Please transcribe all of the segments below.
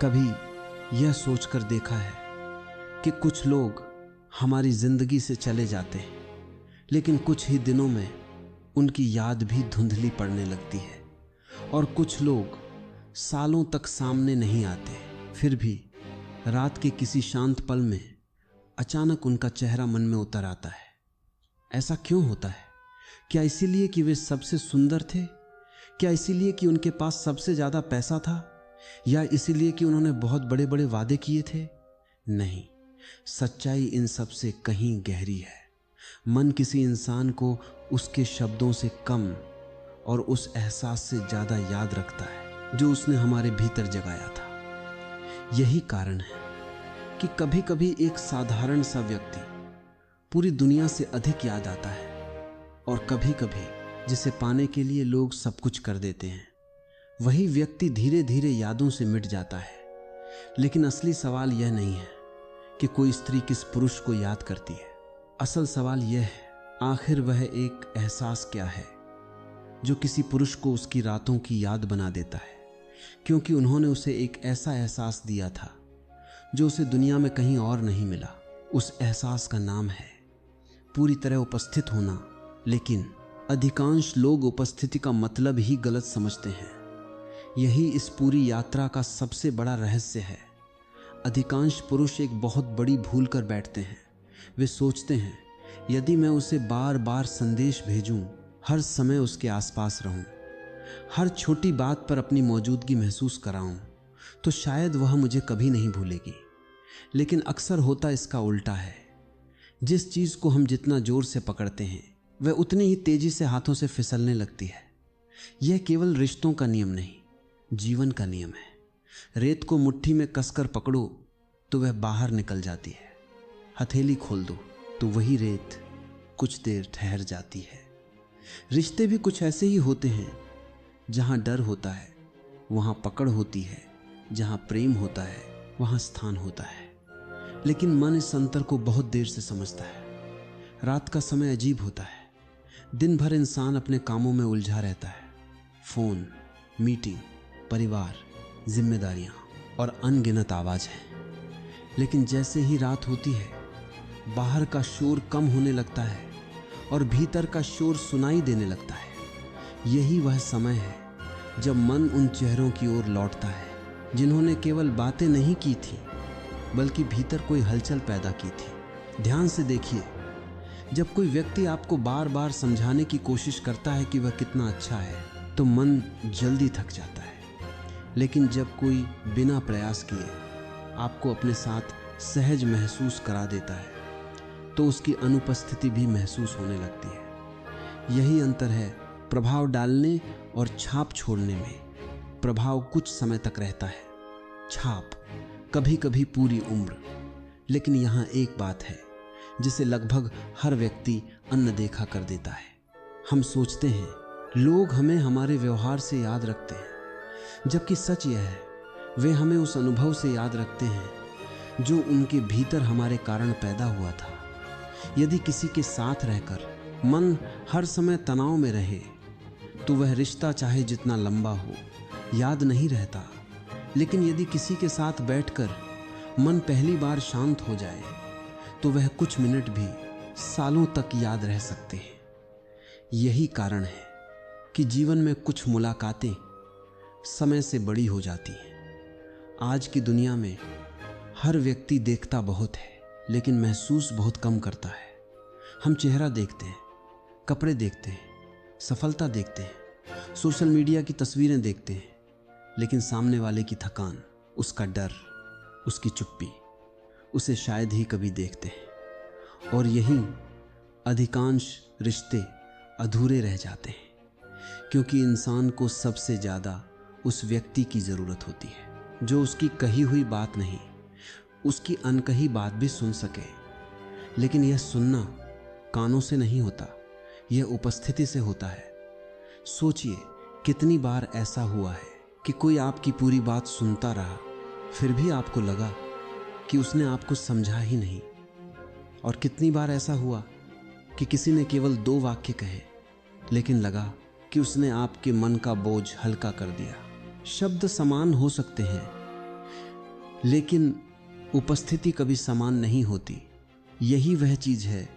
कभी यह सोचकर देखा है कि कुछ लोग हमारी जिंदगी से चले जाते हैं, लेकिन कुछ ही दिनों में उनकी याद भी धुंधली पड़ने लगती है। और कुछ लोग सालों तक सामने नहीं आते, फिर भी रात के किसी शांत पल में अचानक उनका चेहरा मन में उतर आता है। ऐसा क्यों होता है? क्या इसीलिए कि वे सबसे सुंदर थे? क्या इसीलिए कि उनके पास सबसे ज्यादा पैसा था? या इसीलिए कि उन्होंने बहुत बड़े बड़े वादे किए थे? नहीं, सच्चाई इन सब से कहीं गहरी है। मन किसी इंसान को उसके शब्दों से कम और उस एहसास से ज्यादा याद रखता है जो उसने हमारे भीतर जगाया था। यही कारण है कि कभी कभी एक साधारण सा व्यक्ति पूरी दुनिया से अधिक याद आता है, और कभी कभी जिसे पाने के लिए लोग सब कुछ कर देते हैं, वही व्यक्ति धीरे धीरे यादों से मिट जाता है। लेकिन असली सवाल यह नहीं है कि कोई स्त्री किस पुरुष को याद करती है। असल सवाल यह है, आखिर वह एक एहसास क्या है जो किसी पुरुष को उसकी रातों की याद बना देता है, क्योंकि उन्होंने उसे एक ऐसा एहसास दिया था जो उसे दुनिया में कहीं और नहीं मिला। उस एहसास का नाम है पूरी तरह उपस्थित होना। लेकिन अधिकांश लोग उपस्थिति का मतलब ही गलत समझते हैं। यही इस पूरी यात्रा का सबसे बड़ा रहस्य है। अधिकांश पुरुष एक बहुत बड़ी भूल कर बैठते हैं। वे सोचते हैं, यदि मैं उसे बार बार संदेश भेजूं, हर समय उसके आसपास रहूं, हर छोटी बात पर अपनी मौजूदगी महसूस कराऊं, तो शायद वह मुझे कभी नहीं भूलेगी। लेकिन अक्सर होता इसका उल्टा है। जिस चीज को हम जितना जोर से पकड़ते हैं, वह उतनी ही तेजी से हाथों से फिसलने लगती है। यह केवल रिश्तों का नियम नहीं, जीवन का नियम है। रेत को मुट्ठी में कसकर पकड़ो तो वह बाहर निकल जाती है, हथेली खोल दो तो वही रेत कुछ देर ठहर जाती है। रिश्ते भी कुछ ऐसे ही होते हैं। जहां डर होता है वहां पकड़ होती है, जहां प्रेम होता है वहां स्थान होता है। लेकिन मन इस अंतर को बहुत देर से समझता है। रात का समय अजीब होता है। दिन भर इंसान अपने कामों में उलझा रहता है। फोन, मीटिंग, परिवार, जिम्मेदारियां और अनगिनत आवाज हैं। लेकिन जैसे ही रात होती है, बाहर का शोर कम होने लगता है और भीतर का शोर सुनाई देने लगता है। यही वह समय है जब मन उन चेहरों की ओर लौटता है जिन्होंने केवल बातें नहीं की थी, बल्कि भीतर कोई हलचल पैदा की थी। ध्यान से देखिए, जब कोई व्यक्ति आपको बार बार समझाने की कोशिश करता है कि वह कितना अच्छा है, तो मन जल्दी थक जाता है। लेकिन जब कोई बिना प्रयास किए आपको अपने साथ सहज महसूस करा देता है, तो उसकी अनुपस्थिति भी महसूस होने लगती है। यही अंतर है प्रभाव डालने और छाप छोड़ने में। प्रभाव कुछ समय तक रहता है, छाप कभी कभी पूरी उम्र। लेकिन यहाँ एक बात है जिसे लगभग हर व्यक्ति अनदेखा कर देता है। हम सोचते हैं लोग हमें हमारे व्यवहार से याद रखते हैं, जबकि सच यह है वे हमें उस अनुभव से याद रखते हैं जो उनके भीतर हमारे कारण पैदा हुआ था। यदि किसी के साथ रहकर मन हर समय तनाव में रहे, तो वह रिश्ता चाहे जितना लंबा हो, याद नहीं रहता। लेकिन यदि किसी के साथ बैठकर मन पहली बार शांत हो जाए, तो वह कुछ मिनट भी सालों तक याद रह सकते हैं। यही कारण है कि जीवन में कुछ मुलाकातें समय से बड़ी हो जाती हैं। आज की दुनिया में हर व्यक्ति देखता बहुत है, लेकिन महसूस बहुत कम करता है। हम चेहरा देखते हैं, कपड़े देखते हैं, सफलता देखते हैं, सोशल मीडिया की तस्वीरें देखते हैं, लेकिन सामने वाले की थकान, उसका डर, उसकी चुप्पी, उसे शायद ही कभी देखते हैं। और यही अधिकांश रिश्ते अधूरे रह जाते हैं, क्योंकि इंसान को सबसे ज़्यादा उस व्यक्ति की ज़रूरत होती है जो उसकी कही हुई बात नहीं, उसकी अनकही बात भी सुन सके। लेकिन यह सुनना कानों से नहीं होता, यह उपस्थिति से होता है। सोचिए, कितनी बार ऐसा हुआ है कि कोई आपकी पूरी बात सुनता रहा, फिर भी आपको लगा कि उसने आपको समझा ही नहीं। और कितनी बार ऐसा हुआ कि किसी ने केवल 2 वाक्य कहे, लेकिन लगा कि उसने आपके मन का बोझ हल्का कर दिया। शब्द समान हो सकते हैं, लेकिन उपस्थिति कभी समान नहीं होती। यही वह चीज है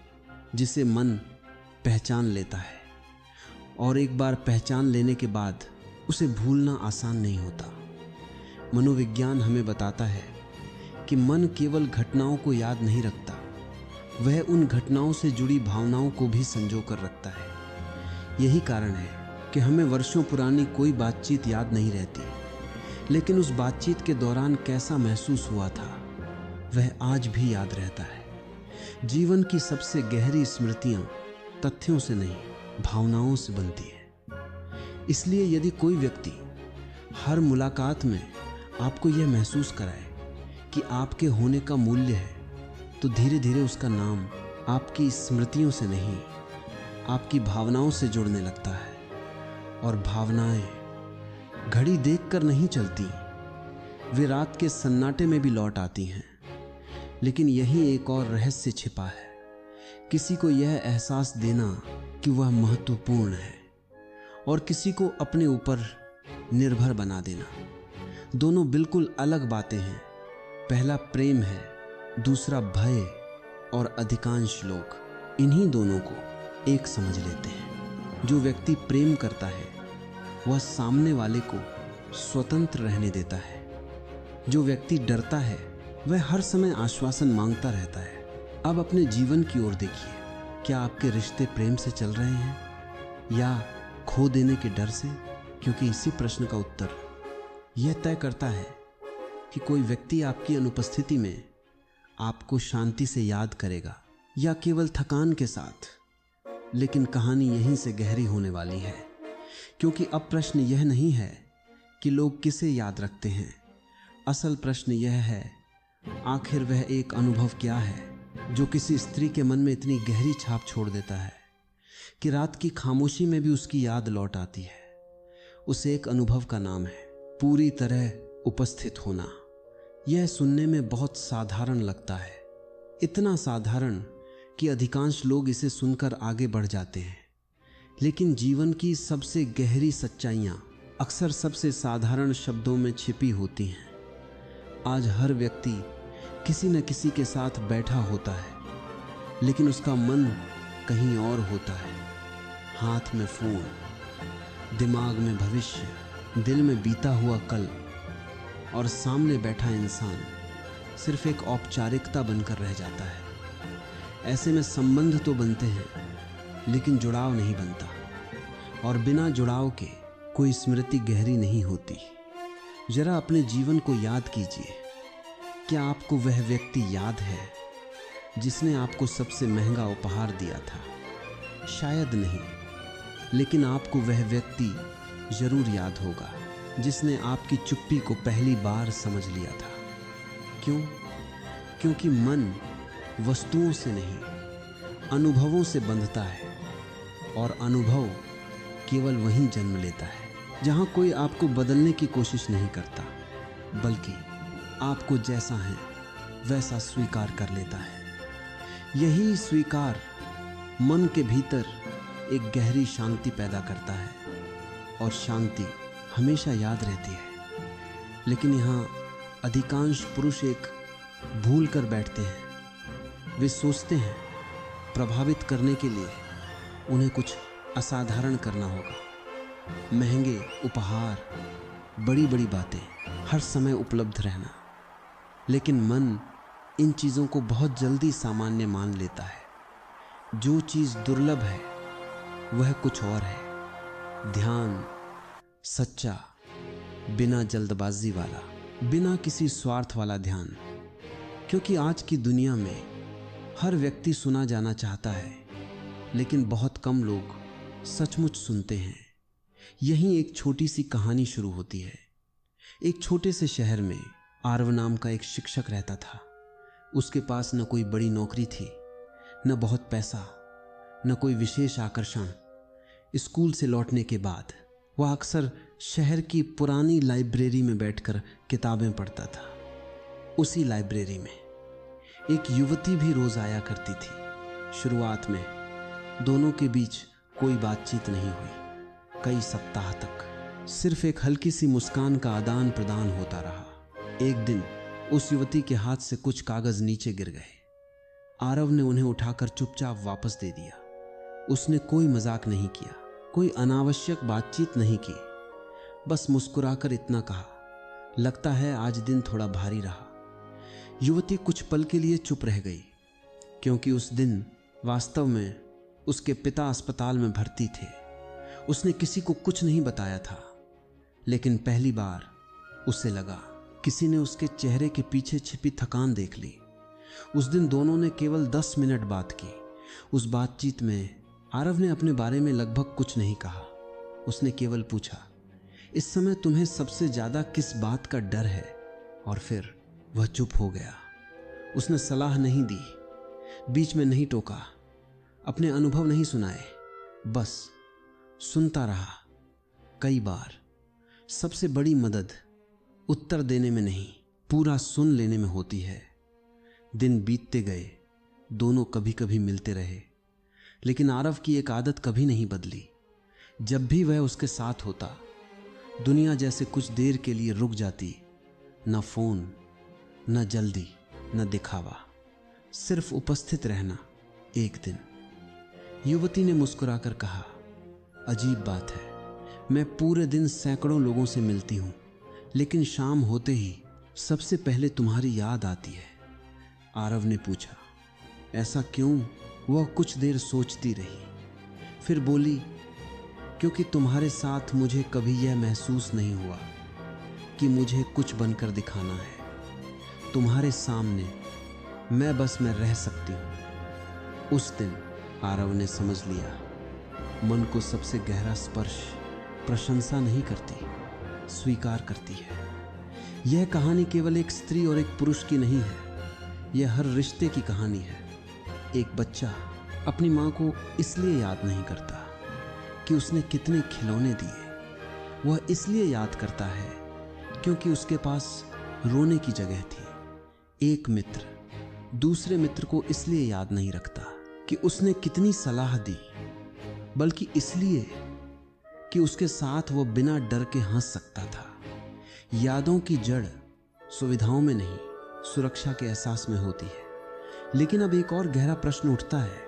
जिसे मन पहचान लेता है, और एक बार पहचान लेने के बाद उसे भूलना आसान नहीं होता। मनोविज्ञान हमें बताता है कि मन केवल घटनाओं को याद नहीं रखता, वह उन घटनाओं से जुड़ी भावनाओं को भी संजो कर रखता है। यही कारण है कि हमें वर्षों पुरानी कोई बातचीत याद नहीं रहती, लेकिन उस बातचीत के दौरान कैसा महसूस हुआ था वह आज भी याद रहता है। जीवन की सबसे गहरी स्मृतियां तथ्यों से नहीं, भावनाओं से बनती है। इसलिए यदि कोई व्यक्ति हर मुलाकात में आपको यह महसूस कराए कि आपके होने का मूल्य है, तो धीरे धीरे उसका नाम आपकी स्मृतियों से नहीं, आपकी भावनाओं से जुड़ने लगता है। और भावनाएं घड़ी देखकर नहीं चलती, वे रात के सन्नाटे में भी लौट आती हैं। लेकिन यही एक और रहस्य छिपा है, किसी को यह एहसास देना कि वह महत्वपूर्ण है और किसी को अपने ऊपर निर्भर बना देना। दोनों बिल्कुल अलग बातें हैं। पहला प्रेम है, दूसरा भय, और अधिकांश लोग इन्हीं दोनों को एक समझ लेते हैं। जो व्यक्ति प्रेम करता है वह सामने वाले को स्वतंत्र रहने देता है। जो व्यक्ति डरता है वह हर समय आश्वासन मांगता रहता है। अब अपने जीवन की ओर देखिए, क्या आपके रिश्ते प्रेम से चल रहे हैं या खो देने के डर से? क्योंकि इसी प्रश्न का उत्तर यह तय करता है कि कोई व्यक्ति आपकी अनुपस्थिति में आपको शांति से याद करेगा या केवल थकान के साथ। लेकिन कहानी यहीं से गहरी होने वाली है, क्योंकि अब प्रश्न यह नहीं है कि लोग किसे याद रखते हैं। असल प्रश्न यह है, आखिर वह एक अनुभव क्या है जो किसी स्त्री के मन में इतनी गहरी छाप छोड़ देता है कि रात की खामोशी में भी उसकी याद लौट आती है। उस एक अनुभव का नाम है पूरी तरह उपस्थित होना। यह सुनने में बहुत साधारण लगता है, इतना साधारण कि अधिकांश लोग इसे सुनकर आगे बढ़ जाते हैं। लेकिन जीवन की सबसे गहरी सच्चाइयां अक्सर सबसे साधारण शब्दों में छिपी होती हैं। आज हर व्यक्ति किसी न किसी के साथ बैठा होता है, लेकिन उसका मन कहीं और होता है। हाथ में फोन, दिमाग में भविष्य, दिल में बीता हुआ कल, और सामने बैठा इंसान सिर्फ एक औपचारिकता बनकर रह जाता है। ऐसे में संबंध तो बनते हैं, लेकिन जुड़ाव नहीं बनता, और बिना जुड़ाव के कोई स्मृति गहरी नहीं होती। जरा अपने जीवन को याद कीजिए। क्या आपको वह व्यक्ति याद है जिसने आपको सबसे महंगा उपहार दिया था? शायद नहीं, लेकिन आपको वह व्यक्ति जरूर याद होगा जिसने आपकी चुप्पी को पहली बार समझ लिया था। क्यों? क्योंकि मन वस्तुओं से नहीं, अनुभवों से बंधता है, और अनुभव केवल वहीं जन्म लेता है जहां कोई आपको बदलने की कोशिश नहीं करता, बल्कि आपको जैसा है वैसा स्वीकार कर लेता है। यही स्वीकार मन के भीतर एक गहरी शांति पैदा करता है, और शांति हमेशा याद रहती है। लेकिन यहाँ अधिकांश पुरुष एक भूल कर बैठते हैं। वे सोचते हैं प्रभावित करने के लिए उन्हें कुछ असाधारण करना होगा। महंगे उपहार, बड़ी बड़ी बातें, हर समय उपलब्ध रहना। लेकिन मन इन चीज़ों को बहुत जल्दी सामान्य मान लेता है। जो चीज़ दुर्लभ है वह कुछ और है। ध्यान, सच्चा, बिना जल्दबाजी वाला, बिना किसी स्वार्थ वाला ध्यान। क्योंकि आज की दुनिया में हर व्यक्ति सुना जाना चाहता है, लेकिन बहुत कम लोग सचमुच सुनते हैं। यहीं एक छोटी सी कहानी शुरू होती है। एक छोटे से शहर में आरव नाम का एक शिक्षक रहता था। उसके पास न कोई बड़ी नौकरी थी, न बहुत पैसा, न कोई विशेष आकर्षण। स्कूल से लौटने के बाद वह अक्सर शहर की पुरानी लाइब्रेरी में बैठकर किताबें पढ़ता था। उसी लाइब्रेरी में एक युवती भी रोज आया करती थी। शुरुआत में दोनों के बीच कोई बातचीत नहीं हुई। कई सप्ताह तक सिर्फ एक हल्की सी मुस्कान का आदान प्रदान होता रहा। एक दिन उस युवती के हाथ से कुछ कागज नीचे गिर गए। आरव ने उन्हें उठाकर चुपचाप वापस दे दिया। उसने कोई मजाक नहीं किया, कोई अनावश्यक बातचीत नहीं की, बस मुस्कुराकर इतना कहा, लगता है आज दिन थोड़ा भारी रहा। युवती कुछ पल के लिए चुप रह गई, क्योंकि उस दिन वास्तव में उसके पिता अस्पताल में भर्ती थे। उसने किसी को कुछ नहीं बताया था, लेकिन पहली बार उसे लगा किसी ने उसके चेहरे के पीछे छिपी थकान देख ली। उस दिन दोनों ने केवल 10 मिनट बात की। उस बातचीत में आरव ने अपने बारे में लगभग कुछ नहीं कहा। उसने केवल पूछा, इस समय तुम्हें सबसे ज्यादा किस बात का डर है? और फिर वह चुप हो गया। उसने सलाह नहीं दी, बीच में नहीं टोका, अपने अनुभव नहीं सुनाए, बस सुनता रहा। कई बार सबसे बड़ी मदद उत्तर देने में नहीं, पूरा सुन लेने में होती है। दिन बीतते गए, दोनों कभी कभी मिलते रहे, लेकिन आरव की एक आदत कभी नहीं बदली। जब भी वह उसके साथ होता, दुनिया जैसे कुछ देर के लिए रुक जाती। न फोन, न जल्दी, न दिखावा, सिर्फ उपस्थित रहना। एक दिन युवती ने मुस्कुराकर कहा, अजीब बात है, मैं पूरे दिन सैकड़ों लोगों से मिलती हूं, लेकिन शाम होते ही सबसे पहले तुम्हारी याद आती है। आरव ने पूछा, ऐसा क्यों? वह कुछ देर सोचती रही, फिर बोली, क्योंकि तुम्हारे साथ मुझे कभी यह महसूस नहीं हुआ कि मुझे कुछ बनकर दिखाना है। तुम्हारे सामने मैं रह सकती हूं। उस दिन आरव ने समझ लिया, मन को सबसे गहरा स्पर्श प्रशंसा नहीं करती, स्वीकार करती है। यह कहानी केवल एक स्त्री और एक पुरुष की नहीं है, यह हर रिश्ते की कहानी है। एक बच्चा अपनी माँ को इसलिए याद नहीं करता कि उसने कितने खिलौने दिए, वह इसलिए याद करता है क्योंकि उसके पास रोने की जगह थी। एक मित्र दूसरे मित्र को इसलिए याद नहीं रखता कि उसने कितनी सलाह दी, बल्कि इसलिए कि उसके साथ वो बिना डर के हंस सकता था। यादों की जड़ सुविधाओं में नहीं, सुरक्षा के एहसास में होती है। लेकिन अब एक और गहरा प्रश्न उठता है,